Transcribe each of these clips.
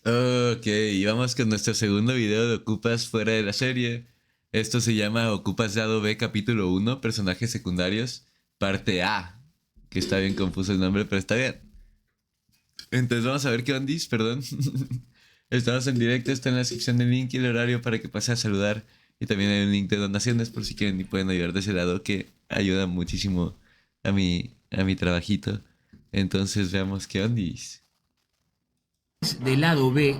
Ok, y vamos con nuestro segundo video de Ocupas fuera de la serie. Esto se llama Ocupas Lado B capítulo 1, personajes secundarios, parte A. Que está bien confuso el nombre, pero está bien. Entonces vamos a ver qué ondis, perdón. Estamos en directo, está en la descripción del link y el horario para que pase a saludar. Y también hay un link de donaciones por si quieren y pueden ayudar de ese lado, que ayuda muchísimo a mi trabajito. Entonces veamos qué ondis. Del lado B,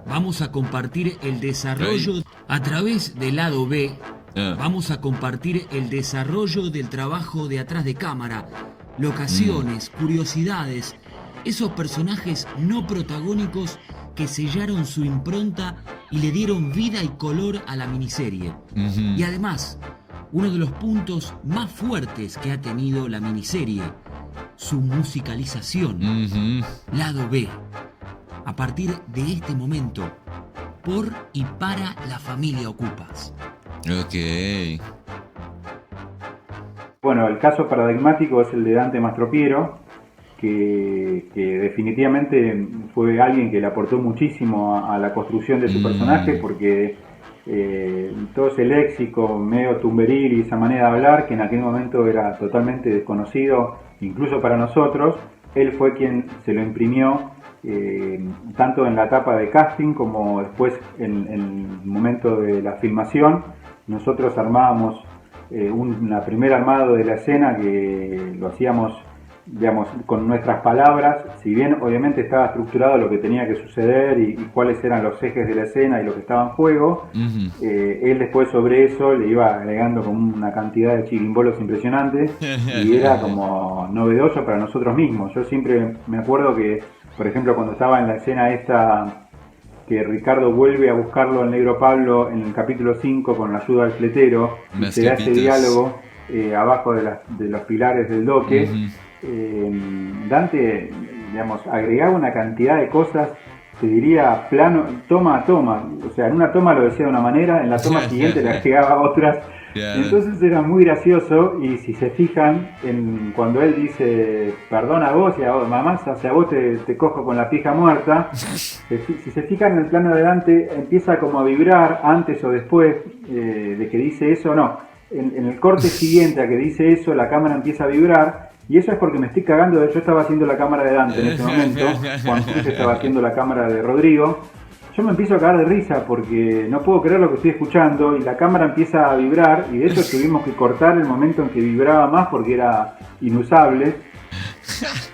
vamos a compartir el desarrollo. Ay. A través del lado B, Ah. vamos a compartir el desarrollo del trabajo de atrás de cámara, locaciones, curiosidades, esos personajes no protagónicos que sellaron su impronta y le dieron vida y color a la miniserie. Ujú. Y además, uno de los puntos más fuertes que ha tenido la miniserie, su musicalización. Ujú. Lado B. A partir de este momento, por y para la familia Ocupas. Ok. Bueno, el caso paradigmático es el de Dante Mastropiero, que definitivamente fue alguien que le aportó muchísimo a la construcción de su personaje, porque todo ese léxico medio tumberil y esa manera de hablar, que en aquel momento era totalmente desconocido, incluso para nosotros, él fue quien se lo imprimió, tanto en la etapa de casting como después en el momento de la filmación. Nosotros armábamos un primer armado de la escena que lo hacíamos, digamos, con nuestras palabras, si bien obviamente estaba estructurado lo que tenía que suceder y cuáles eran los ejes de la escena y lo que estaba en juego. Ujú. Él después sobre eso le iba agregando como una cantidad de chirimbolos impresionantes y era como novedoso para nosotros mismos. Yo siempre me acuerdo que, por ejemplo, cuando estaba en la escena esta que Ricardo vuelve a buscarlo al negro Pablo en el capítulo 5 con la ayuda del fletero, y Más se da ese capitos. diálogo abajo de los pilares del doque. Ujú. Dante, digamos, agregaba una cantidad de cosas, te diría plano, toma a toma, o sea, en una toma lo decía de una manera, en la toma siguiente le agregaba otras. Claro. Entonces era muy gracioso, y si se fijan en cuando él dice perdona a vos y a vos, mamá, hacia vos te cojo con la pija muerta, si se fijan en el plano de Dante empieza como a vibrar antes o después de que dice eso, no, en el corte siguiente a que dice eso la cámara empieza a vibrar, y eso es porque me estoy cagando. Yo estaba haciendo la cámara de Dante en ese momento, Juan Cruz estaba haciendo la cámara de Rodrigo. Yo me empiezo a cagar de risa porque no puedo creer lo que estoy escuchando, y la cámara empieza a vibrar, y de hecho tuvimos que cortar el momento en que vibraba más porque era inusable.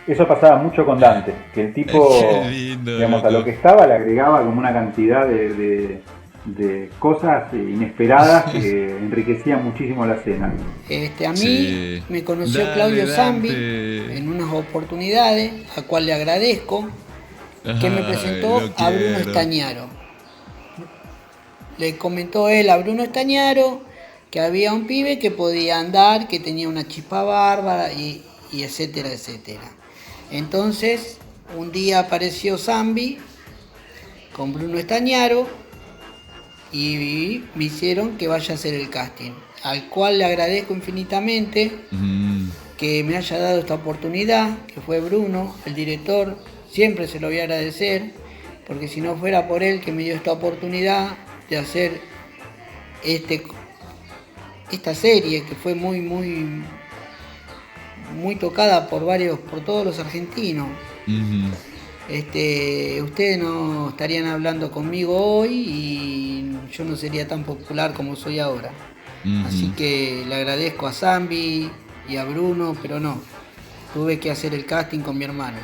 Eso pasaba mucho con Dante, que el tipo, Qué lindo, digamos, a loco. lo que estaba le agregaba como una cantidad de cosas inesperadas que enriquecían muchísimo la escena. A mí Sí. me conoció Dale, Claudio Zambi Dante. en unas oportunidades, a cual le agradezco, que me Ay, presentó lo a Bruno quiero. Estañaro. Le comentó él a Bruno Estañaro que había un pibe que podía andar, que tenía una chispa bárbara y etcétera, etcétera. Entonces, un día apareció Zambi con Bruno Estañaro y me hicieron que vaya a hacer el casting, al cual le agradezco infinitamente que me haya dado esta oportunidad, que fue Bruno, el director. Siempre se lo voy a agradecer, porque si no fuera por él que me dio esta oportunidad de hacer esta serie, que fue muy tocada por todos los argentinos. Ujú. Ustedes no estarían hablando conmigo hoy y yo no sería tan popular como soy ahora. Ujú. Así que le agradezco a Zambi y a Bruno, pero no, tuve que hacer el casting con mi hermano.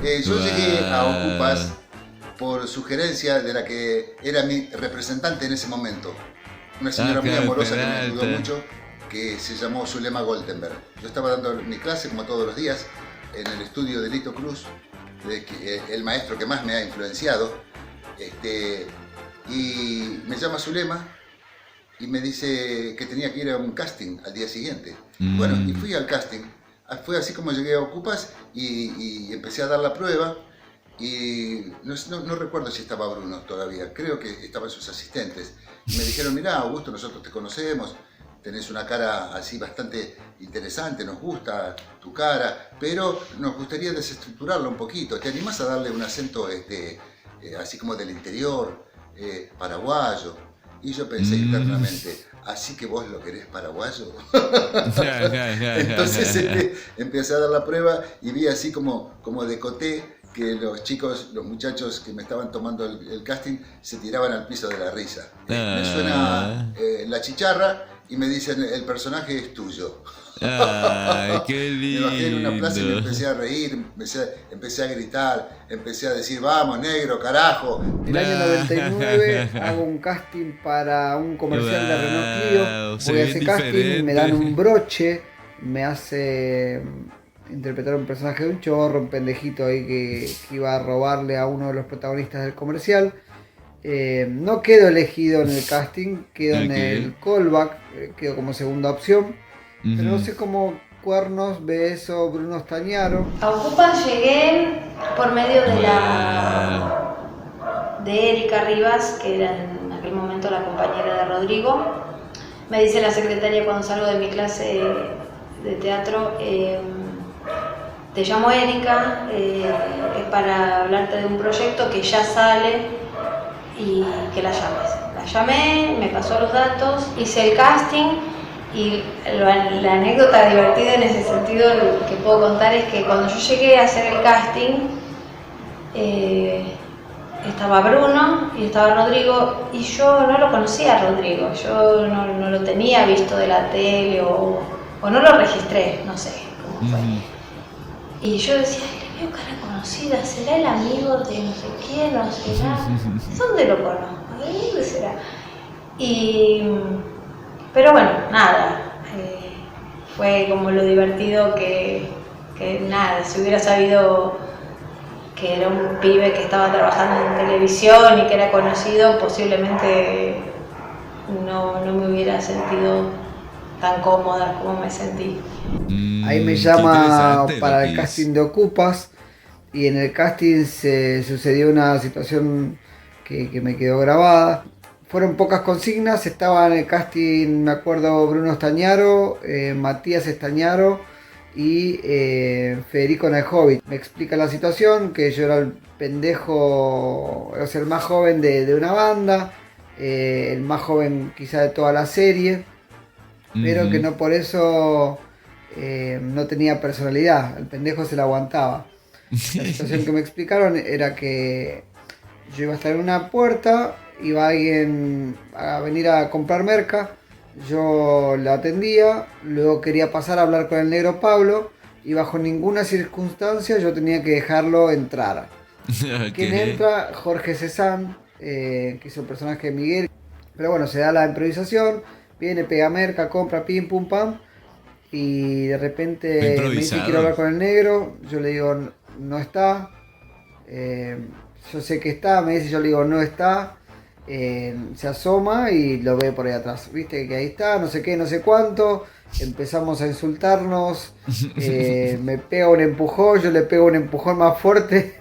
Yo llegué a Ocupas por sugerencia de la que era mi representante en ese momento, una señora muy Claro, amorosa que me ayudó Peralta. mucho, que se llamó Zulema Goldenberg. Yo estaba dando mi clase como todos los días en el estudio de Lito Cruz, el maestro que más me ha influenciado, y me llama Zulema y me dice que tenía que ir a un casting al día siguiente. Bueno, y fui al casting. Fue así como llegué a Ocupas y empecé a dar la prueba. Y no recuerdo si estaba Bruno todavía, creo que estaban sus asistentes. Y me dijeron, mirá, Augusto, nosotros te conocemos, tenés una cara así bastante interesante, nos gusta tu cara, pero nos gustaría desestructurarla un poquito. ¿Te animás a darle un acento así como del interior, paraguayo. Y yo pensé internamente, ¿así que vos lo querés paraguayo? Entonces empecé a dar la prueba y vi así como decoté que los muchachos que me estaban tomando el casting se tiraban al piso de la risa. Me suena la chicharra y me dicen, el personaje es tuyo. Ay, qué lindo. Me bajé en una plaza y me empecé a reír, empecé a gritar, empecé a decir, vamos negro, carajo. En el año 99 hago un casting para un comercial de Renault Clio. Voy a ese casting, me dan un broche, me hace interpretar un personaje de un chorro, un pendejito ahí que iba a robarle a uno de los protagonistas del comercial. No quedo elegido en el casting, quedo en el callback, quedo como segunda opción. Pero no sé cómo cuernos ve eso Bruno Stagnaro. A Ocupas llegué por medio de Erika Rivas, que era en aquel momento la compañera de Rodrigo. Me dice la secretaria cuando salgo de mi clase de teatro, te llamo Erika, es para hablarte de un proyecto que ya sale y que la llames. La llamé, me pasó los datos, hice el casting. Y la anécdota divertida en ese sentido que puedo contar es que cuando yo llegué a hacer el casting, estaba Bruno y estaba Rodrigo, y yo no lo conocía a Rodrigo, yo no lo tenía visto de la tele o no lo registré, no sé cómo fue. Y yo decía, ay, le veo cara conocida, ¿será el amigo de no sé quién o será? ¿Dónde lo conozco? ¿De dónde será? Pero bueno, nada, fue como lo divertido que nada, si hubiera sabido que era un pibe que estaba trabajando en televisión y que era conocido, posiblemente no me hubiera sentido tan cómoda como me sentí. Ahí me llama para el casting de Ocupas, y en el casting se sucedió una situación que me quedó grabada. Fueron pocas consignas, estaba en el casting, me acuerdo, Bruno Stagnaro, Matías Stagnaro y Federico Nejovic. Me explica la situación, que yo era el pendejo, o sea, el más joven de una banda, el más joven quizá de toda la serie, pero que no por eso no tenía personalidad, el pendejo se la aguantaba. La situación que me explicaron era que yo iba a estar en una puerta, iba alguien a venir a comprar merca, yo la atendía, luego quería pasar a hablar con el negro Pablo y bajo ninguna circunstancia yo tenía que dejarlo entrar. Okay. ¿Quién entra? Jorge Cezanne, que hizo el personaje de Miguel. Pero bueno, se da la improvisación, viene, pega merca, compra, pim, pum, pam, y de repente me dice quiero hablar con el negro, yo le digo no está, yo sé que está, me dice, yo le digo no está. Se asoma y lo ve por ahí atrás, viste que ahí está, no sé qué, no sé cuánto, empezamos a insultarnos, me pega un empujón, yo le pego un empujón más fuerte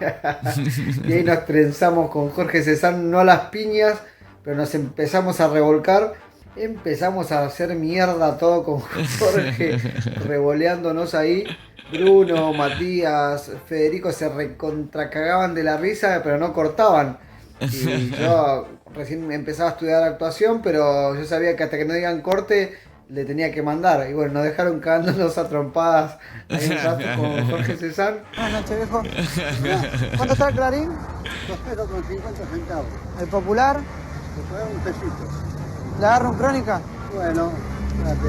y ahí nos trenzamos con Jorge Cezanne, no a las piñas, pero nos empezamos a revolcar, empezamos a hacer mierda todo con Jorge, revoleándonos ahí. Bruno, Matías, Federico se recontracagaban de la risa, pero no cortaban. Y yo recién empezaba a estudiar actuación, pero yo sabía que hasta que no digan corte le tenía que mandar. Y bueno, nos dejaron cagándonos a trompadas ahí un rato con Jorge Cezanne. Buenas noches, viejo. ¿Cuánto está el Clarín? 2 pesos con 50 centavos. ¿El Popular? Te puede dar un pesito. ¿Le agarro un Crónica? Bueno, espérate.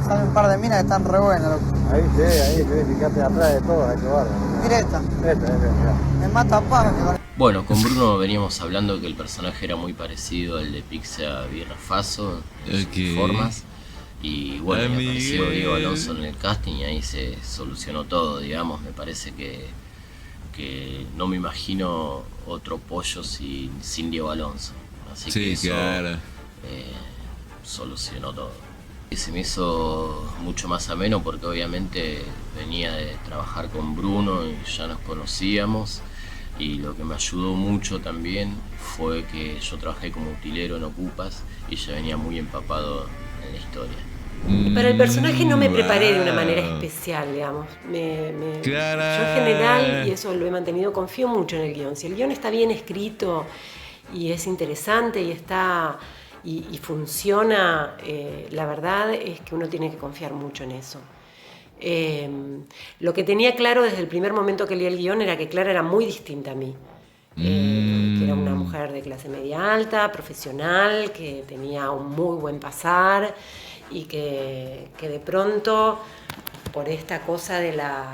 Salen un par de minas que están re buenas, loco. Ahí se ve, fíjate atrás de todo, hay que barro. Directa. Me mata paja. Bueno, con Bruno veníamos hablando que el personaje era muy parecido al de Pizza Birra Faso en sus formas. Y bueno, me apareció Diego Alonso en el casting y ahí se solucionó todo, digamos. Me parece que no me imagino otro pollo sin Diego Alonso. Así que eso solucionó todo. Y se me hizo mucho más ameno porque obviamente venía de trabajar con Bruno y ya nos conocíamos. Y lo que me ayudó mucho también fue que yo trabajé como utilero en Ocupas y ya venía muy empapado en la historia. Para el personaje no me preparé de una manera especial, digamos. Yo en general, y eso lo he mantenido, confío mucho en el guión. Si el guión está bien escrito y es interesante y funciona, la verdad es que uno tiene que confiar mucho en eso. Lo que tenía claro desde el primer momento que leí el guión era que Clara era muy distinta a mí. Que era una mujer de clase media alta, profesional, que tenía un muy buen pasar y que de pronto, por esta cosa de la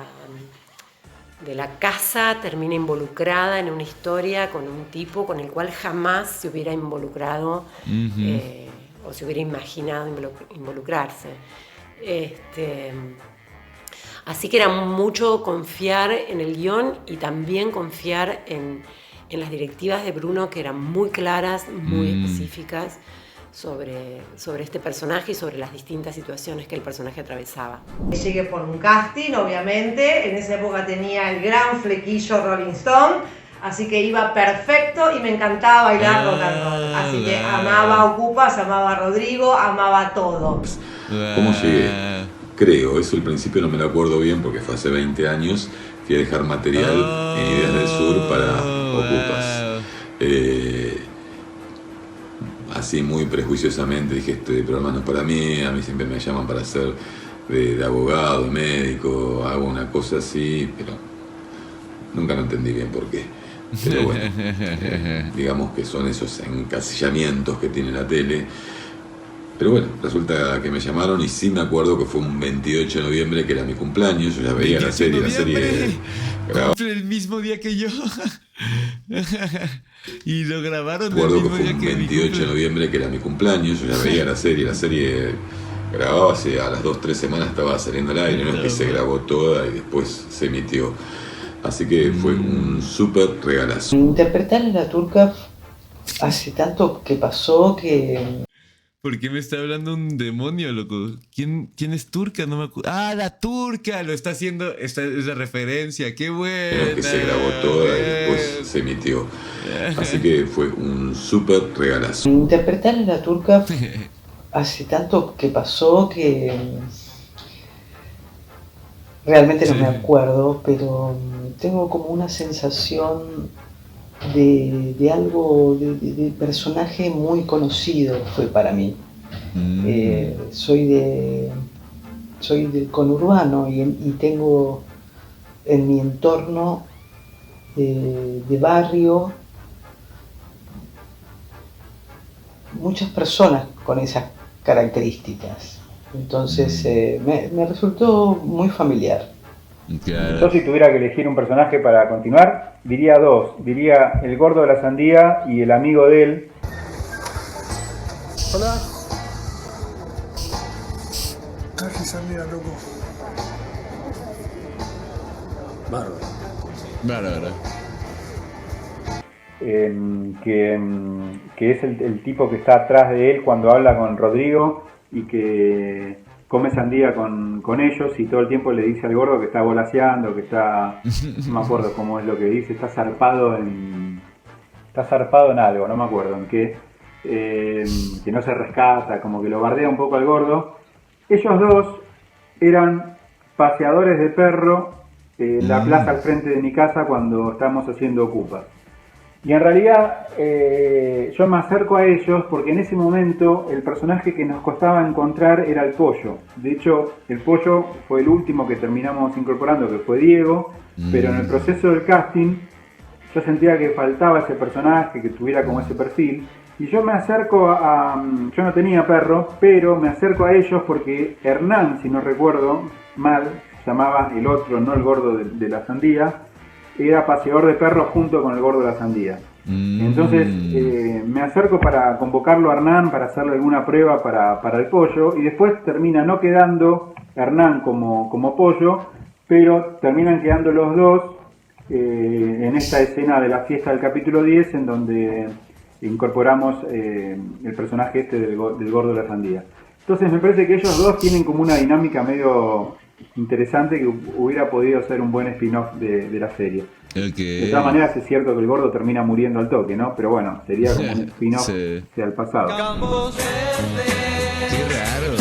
casa, termina involucrada en una historia con un tipo con el cual jamás se hubiera involucrado o se hubiera imaginado involucrarse. Así que era mucho confiar en el guión y también confiar en las directivas de Bruno, que eran muy claras, muy específicas sobre este personaje y sobre las distintas situaciones que el personaje atravesaba. Llegué por un casting, obviamente. En esa época tenía el gran flequillo Rolling Stone, así que iba perfecto y me encantaba bailar rock and roll. Así que amaba Ocupas, amaba a Rodrigo, amaba todo. ¿Cómo llegué? Creo, eso al principio no me lo acuerdo bien porque fue hace 20 años. Fui a dejar material en Ideas del Sur para Ocupas. Así muy prejuiciosamente dije, este programa no es para mí, a mí siempre me llaman para ser de abogado, de médico, hago una cosa así, pero nunca lo entendí bien por qué. Pero bueno, digamos que son esos encasillamientos que tiene la tele. Pero bueno, resulta que me llamaron y sí me acuerdo que fue un 28 de noviembre, que era mi cumpleaños, yo ya veía la serie cumple el mismo día que yo. Y lo grabaron el mismo día que 28 de noviembre, que era mi cumpleaños, yo ya veía la serie grababa hace a las 2-3 semanas, estaba saliendo al aire, no es que se grabó toda y después se emitió. Así que fue un súper regalazo. Interpretar en La Turca hace tanto que pasó que... ¿Por qué me está hablando un demonio, loco? ¿Quién es Turca? No me acuerdo. ¡Ah, la Turca! Lo está haciendo. Esta es la referencia. ¡Qué buena! Que se grabó toda y después se emitió. Así que fue un súper regalazo. Interpretar en La Turca hace tanto que pasó que realmente no me acuerdo, pero tengo como una sensación de algo, de personaje muy conocido fue para mí. Soy del conurbano y tengo en mi entorno de barrio muchas personas con esas características. Entonces me resultó muy familiar. Yo si tuviera que elegir un personaje para continuar, diría dos. Diría el gordo de la sandía y el amigo de él. Hola. Caje sandía, loco. Bárbaro. Que es el tipo que está atrás de él cuando habla con Rodrigo y que come sandía con ellos y todo el tiempo le dice al gordo que está volaseando, que está, no me acuerdo cómo es lo que dice, está zarpado en algo, no me acuerdo en qué, que no se rescata, como que lo bardea un poco al gordo. Ellos dos eran paseadores de perro en la plaza al frente de mi casa cuando estábamos haciendo Ocupas. Y en realidad yo me acerco a ellos porque en ese momento el personaje que nos costaba encontrar era el Pollo. De hecho, el Pollo fue el último que terminamos incorporando, que fue Diego, pero en el proceso del casting yo sentía que faltaba ese personaje, que tuviera como ese perfil. Y yo me acerco yo no tenía perro, pero me acerco a ellos porque Hernán, si no recuerdo mal, se llamaba el otro, no el gordo de la sandía, era paseador de perros junto con el gordo de la sandía. Entonces me acerco para convocarlo a Hernán para hacerle alguna prueba para el Pollo y después termina no quedando Hernán como Pollo, pero terminan quedando los dos en esta escena de la fiesta del capítulo 10 en donde incorporamos el personaje este del gordo de la sandía. Entonces me parece que ellos dos tienen como una dinámica medio interesante que hubiera podido ser un buen spin-off de la serie. De todas maneras es cierto que el gordo termina muriendo al toque, ¿no? Pero bueno, sería como un spin-off hacia el pasado. Qué raro.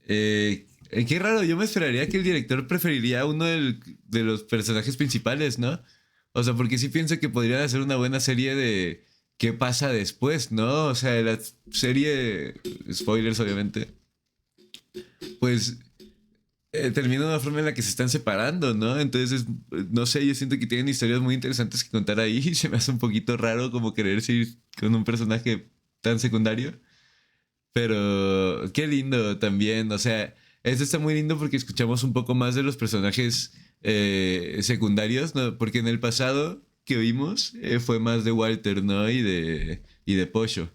Qué raro, yo me esperaría que el director preferiría a uno de los personajes principales, ¿no? O sea, porque sí pienso que podrían hacer una buena serie de qué pasa después, ¿no? O sea, la serie, spoilers obviamente, pues termina de una forma en la que se están separando, ¿no? Entonces, no sé, yo siento que tienen historias muy interesantes que contar ahí y se me hace un poquito raro como querer seguir con un personaje tan secundario. Pero qué lindo también, o sea, esto está muy lindo porque escuchamos un poco más de los personajes secundarios, ¿no? Porque en el pasado que vimos fue más de Walter, ¿no? Y de Pocho.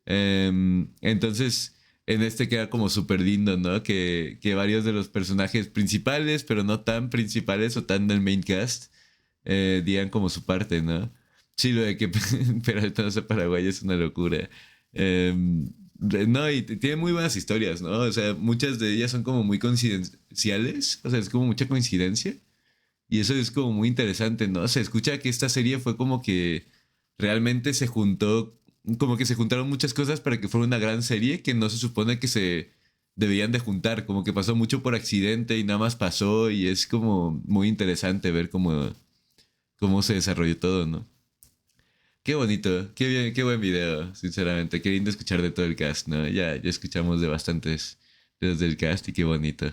Entonces, en este queda como súper lindo, ¿no? Que varios de los personajes principales, pero no tan principales o tan del main cast, digan como su parte, ¿no? Sí, lo de que Peralta no sea paraguayo es una locura. No, y tiene muy buenas historias, ¿no? O sea, muchas de ellas son como muy coincidenciales, o sea, es como mucha coincidencia. Y eso es como muy interesante, ¿no? Se escucha que esta serie fue como que realmente se juntó, como que se juntaron muchas cosas para que fuera una gran serie que no se supone que se debían de juntar, como que pasó mucho por accidente y nada más pasó y es como muy interesante ver cómo se desarrolló todo, ¿no? Qué bonito, qué bien, qué buen video, sinceramente. Qué lindo escuchar de todo el cast, ¿no? Ya escuchamos de bastantes de los del cast y qué bonito.